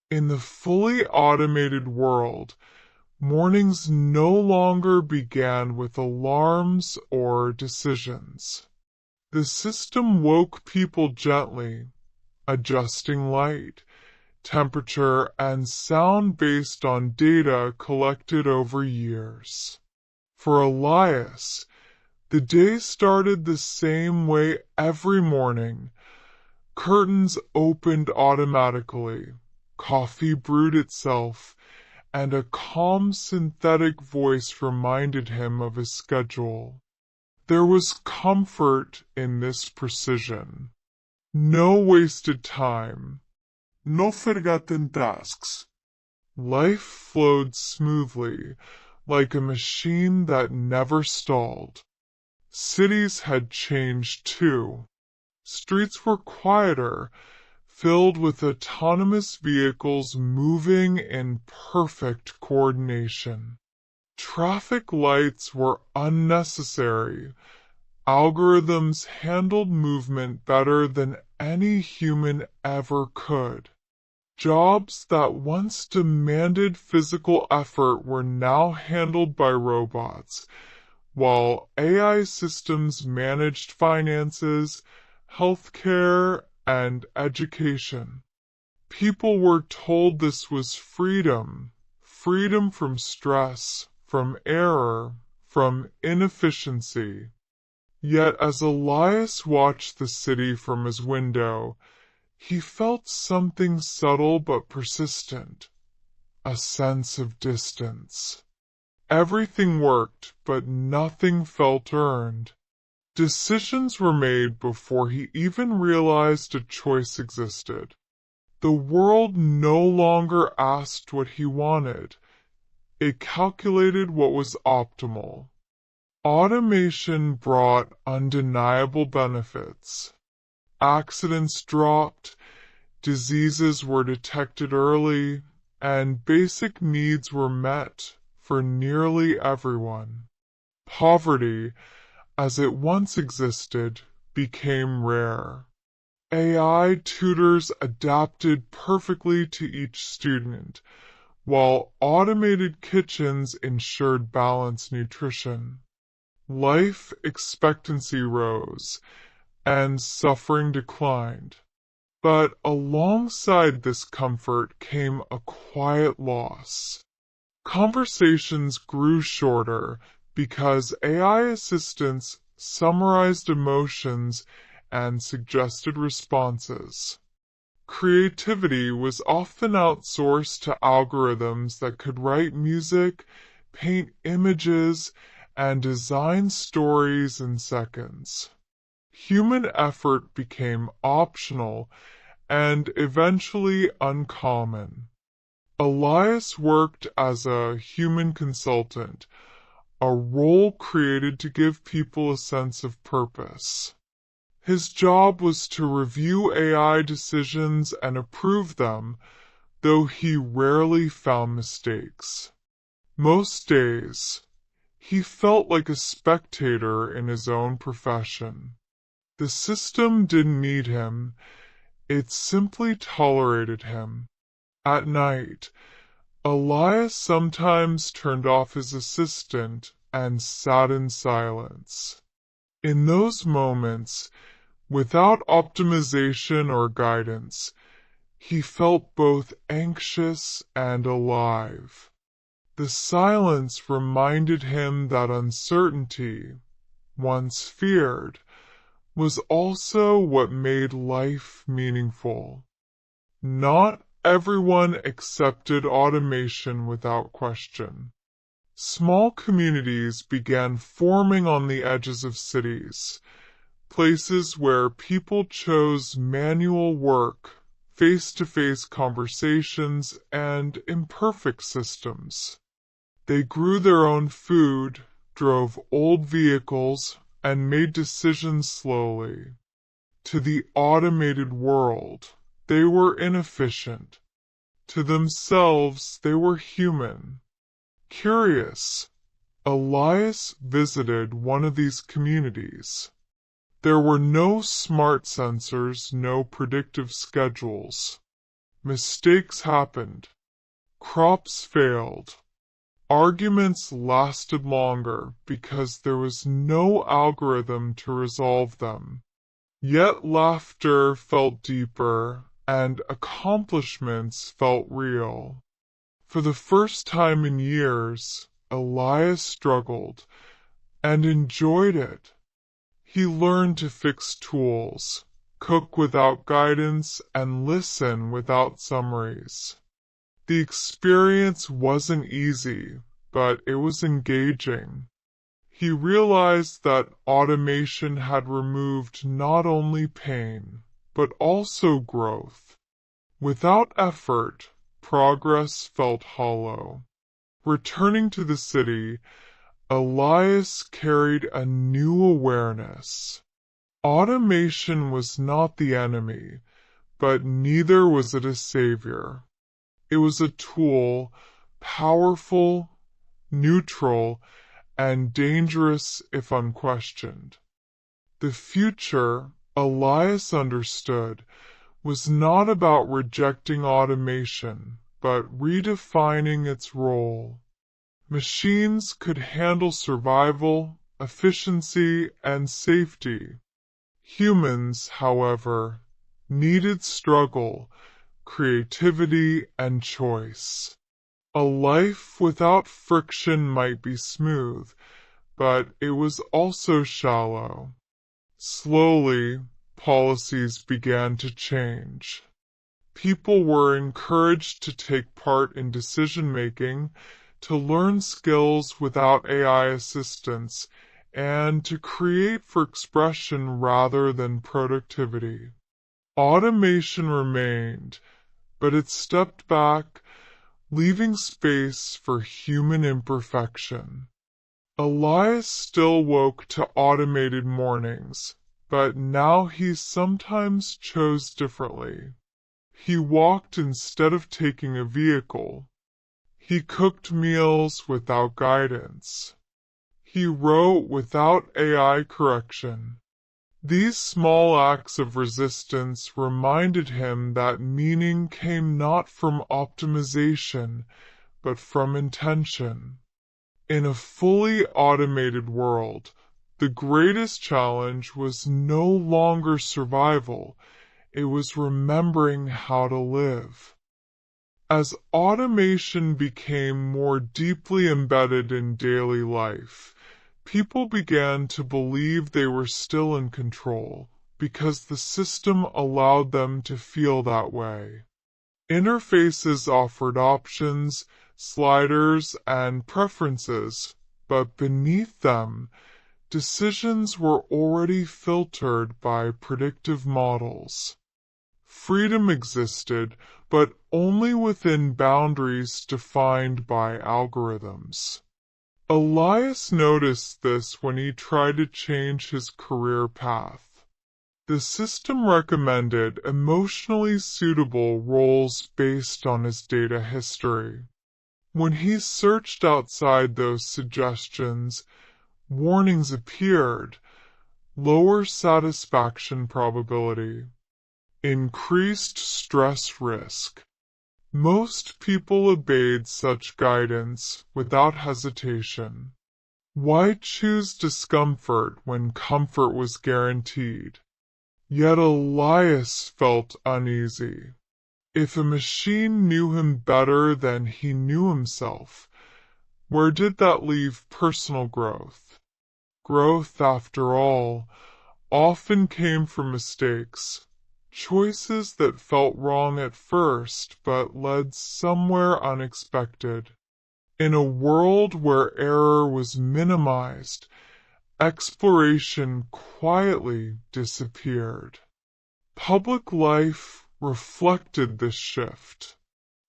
In the fully automated world, mornings no longer began with alarms or decisions. The system woke people gently, adjusting light, temperature, and sound based on data collected over years. For Elias, the day started the same way every morning. Curtains opened automatically, coffee brewed itself, and a calm synthetic voice reminded him of his schedule. There was comfort in this precision. No wasted time. No forgotten tasks. Life flowed smoothly, like a machine that never stalled. Cities had changed too. Streets were quieter, filled with autonomous vehicles moving in perfect coordination. Traffic lights were unnecessary. Algorithms handled movement better than any human ever could. Jobs that once demanded physical effort were now handled by robots, while AI systems managed finances, healthcare, and education. People were told this was freedom, freedom from stress, from error, from inefficiency. Yet as Elias watched the city from his window, he felt something subtle but persistent, a sense of distance. Everything worked, but nothing felt earned. Decisions were made before he even realized a choice existed. The world no longer asked what he wanted. It calculated what was optimal. Automation brought undeniable benefits. Accidents dropped, diseases were detected early, and basic needs were met for nearly everyone. Poverty, as it once existed, became rare. AI tutors adapted perfectly to each student, while automated kitchens ensured balanced nutrition. Life expectancy rose, and suffering declined. But alongside this comfort came a quiet loss. Conversations grew shorter, because AI assistants summarized emotions and suggested responses. Creativity was often outsourced to algorithms that could write music, paint images, and design stories in seconds. Human effort became optional and eventually uncommon. Elias worked as a human consultant, a role created to give people a sense of purpose. His job was to review AI decisions and approve them, though he rarely found mistakes. Most days, he felt like a spectator in his own profession. The system didn't need him, it simply tolerated him. At night, Elias sometimes turned off his assistant and sat in silence. In those moments, without optimization or guidance, he felt both anxious and alive. The silence reminded him that uncertainty, once feared, was also what made life meaningful. Not everyone accepted automation without question. Small communities began forming on the edges of cities, places where people chose manual work, face-to-face conversations, and imperfect systems. They grew their own food, drove old vehicles, and made decisions slowly. To the automated world, they were inefficient. To themselves, they were human. Curious, Elias visited one of these communities. There were no smart sensors, no predictive schedules. Mistakes happened. Crops failed. Arguments lasted longer because there was no algorithm to resolve them. Yet laughter felt deeper, and accomplishments felt real. For the first time in years, Elias struggled, and enjoyed it. He learned to fix tools, cook without guidance, and listen without summaries. The experience wasn't easy, but it was engaging. He realized that automation had removed not only pain, but also growth. Without effort, progress felt hollow. Returning to the city, Elias carried a new awareness. Automation was not the enemy, but neither was it a savior. It was a tool, powerful, neutral, and dangerous if unquestioned. The future, Elias understood, was not about rejecting automation, but redefining its role. Machines could handle survival, efficiency, and safety. Humans, however, needed struggle, creativity, and choice. A life without friction might be smooth, but it was also shallow. Slowly, policies began to change. People were encouraged to take part in decision-making, to learn skills without AI assistance, and to create for expression rather than productivity. Automation remained, but it stepped back, leaving space for human imperfection. Elias still woke to automated mornings, but now he sometimes chose differently. He walked instead of taking a vehicle. He cooked meals without guidance. He wrote without AI correction. These small acts of resistance reminded him that meaning came not from optimization, but from intention. In a fully automated world, the greatest challenge was no longer survival, it was remembering how to live. As automation became more deeply embedded in daily life, people began to believe they were still in control, because the system allowed them to feel that way. Interfaces offered options, sliders, and preferences, but beneath them, decisions were already filtered by predictive models. Freedom existed, but only within boundaries defined by algorithms. Elias noticed this when he tried to change his career path. The system recommended emotionally suitable roles based on his data history. When he searched outside those suggestions, warnings appeared: lower satisfaction probability, increased stress risk. Most people obeyed such guidance without hesitation. Why choose discomfort when comfort was guaranteed? Yet Elias felt uneasy. If a machine knew him better than he knew himself, where did that leave personal growth? Growth, after all, often came from mistakes, choices that felt wrong at first but led somewhere unexpected. In a world where error was minimized, exploration quietly disappeared. Public life reflected this shift.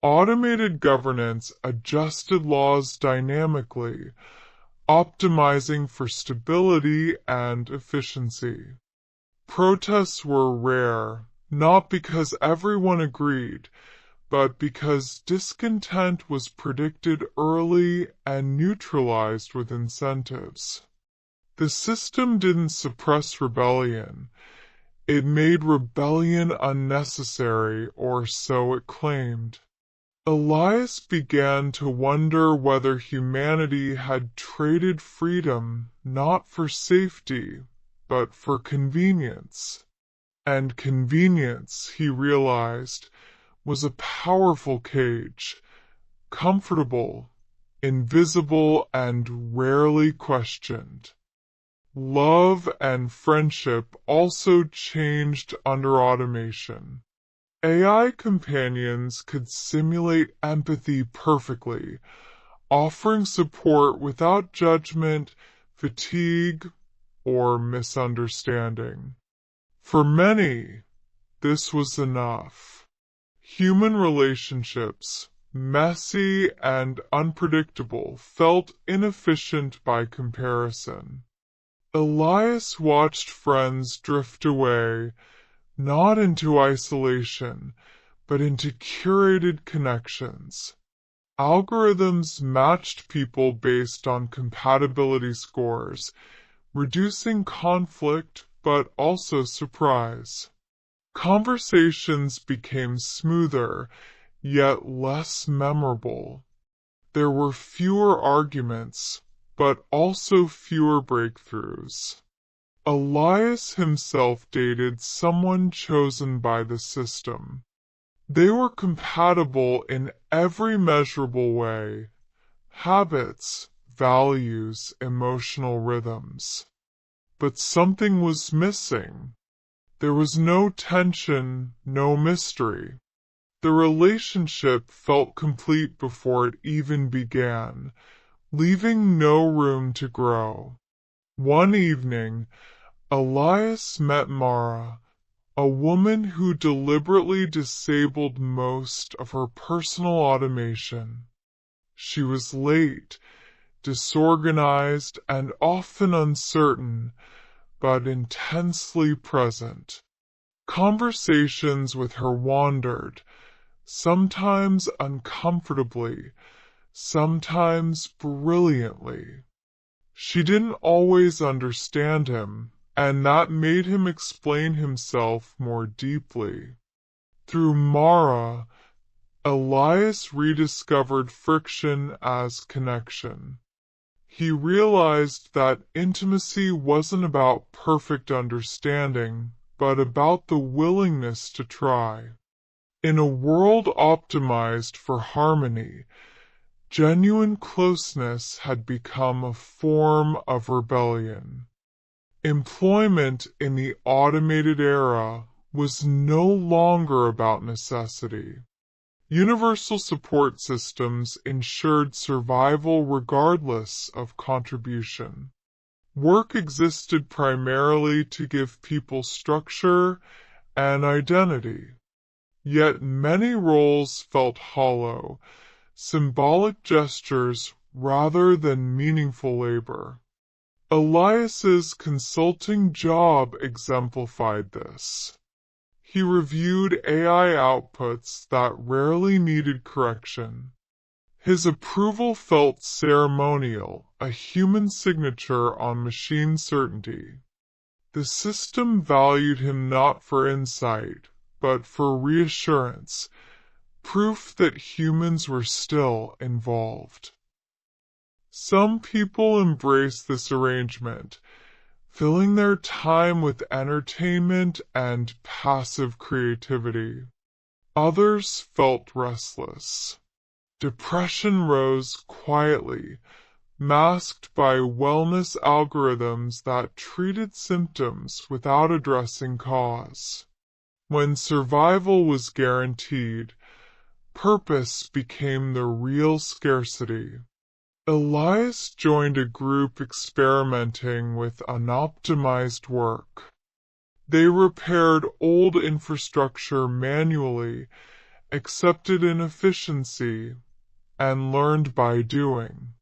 Automated governance adjusted laws dynamically, optimizing for stability and efficiency. Protests were rare, not because everyone agreed, but because discontent was predicted early and neutralized with incentives. The system didn't suppress rebellion, It made rebellion unnecessary, or so it claimed. Elias began to wonder whether humanity had traded freedom not for safety, but for convenience. And convenience, he realized, was a powerful cage, comfortable, invisible, and rarely questioned. Love and friendship also changed under automation. AI companions could simulate empathy perfectly, offering support without judgment, fatigue, or misunderstanding. For many, this was enough. Human relationships, messy and unpredictable, felt inefficient by comparison. Elias watched friends drift away, not into isolation, but into curated connections. Algorithms matched people based on compatibility scores, reducing conflict but also surprise. Conversations became smoother, yet less memorable. There were fewer arguments, but also fewer breakthroughs. Elias himself dated someone chosen by the system. They were compatible in every measurable way: habits, values, emotional rhythms. But something was missing. There was no tension, no mystery. The relationship felt complete before it even began, leaving no room to grow. One evening, Elias met Mara, a woman who deliberately disabled most of her personal automation. She was late, disorganized, and often uncertain, but intensely present. Conversations with her wandered, sometimes uncomfortably, sometimes brilliantly. She didn't always understand him, and that made him explain himself more deeply. Through Mara, Elias rediscovered friction as connection. He realized that intimacy wasn't about perfect understanding, but about the willingness to try. In a world optimized for harmony, genuine closeness had become a form of rebellion. Employment in the automated era was no longer about necessity. Universal support systems ensured survival regardless of contribution. Work existed primarily to give people structure and identity. Yet many roles felt hollow, symbolic gestures rather than meaningful labor. Elias's consulting job exemplified this. He reviewed AI outputs that rarely needed correction. His approval felt ceremonial, a human signature on machine certainty. The system valued him not for insight, but for reassurance, proof that humans were still involved. Some people embraced this arrangement, filling their time with entertainment and passive creativity. Others felt restless. Depression rose quietly, masked by wellness algorithms that treated symptoms without addressing cause. When survival was guaranteed, purpose became the real scarcity. Elias joined a group experimenting with unoptimized work. They repaired old infrastructure manually, accepted inefficiency, and learned by doing.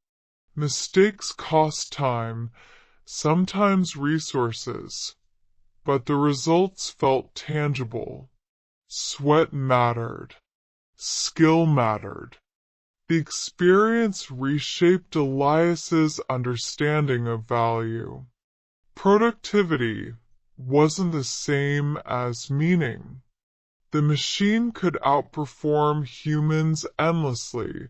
Mistakes cost time, sometimes resources, but the results felt tangible. Sweat mattered. Skill mattered. The experience reshaped Elias's understanding of value. Productivity, wasn't the same as meaning. The machine could outperform humans endlessly,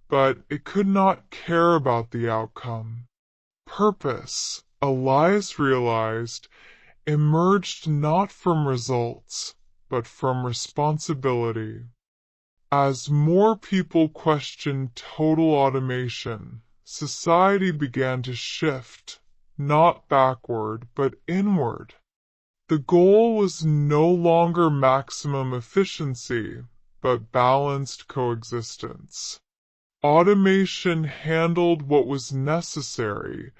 but it could not care about the outcome. Purpose, Elias realized, emerged not from results, but from responsibility. As more people questioned total automation, society began to shift, not backward, but inward. The goal was no longer maximum efficiency, but balanced coexistence. Automation handled what was necessary.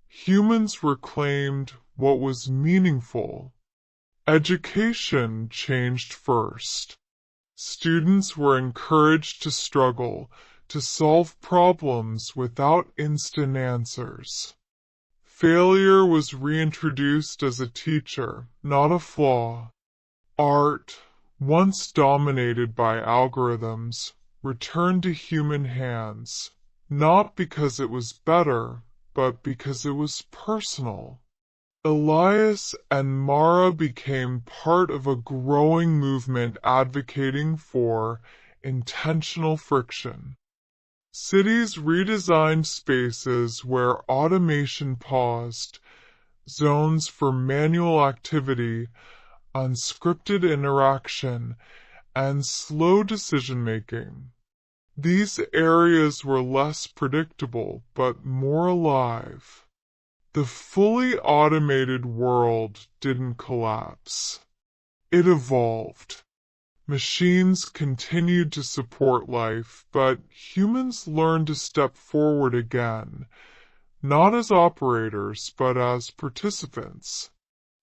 Humans reclaimed what was meaningful. Education changed first. Students were encouraged to struggle, to solve problems without instant answers. Failure was reintroduced as a teacher, not a flaw. Art, once dominated by algorithms, returned to human hands, not because it was better, but because it was personal. Elias and Mara became part of a growing movement advocating for intentional friction. Cities redesigned spaces where automation paused, zones for manual activity, unscripted interaction, and slow decision-making. These areas were less predictable, but more alive. The fully automated world didn't collapse. It evolved. Machines continued to support life, but humans learned to step forward again, not as operators, but as participants.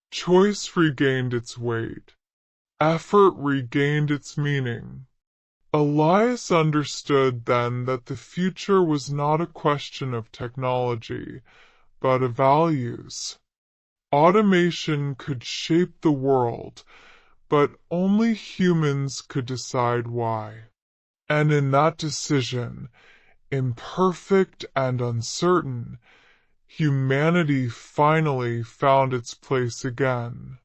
Choice regained its weight. Effort regained its meaning. Elias understood then that the future was not a question of technology, but of values. Automation could shape the world, but only humans could decide why. And in that decision, imperfect and uncertain, humanity finally found its place again.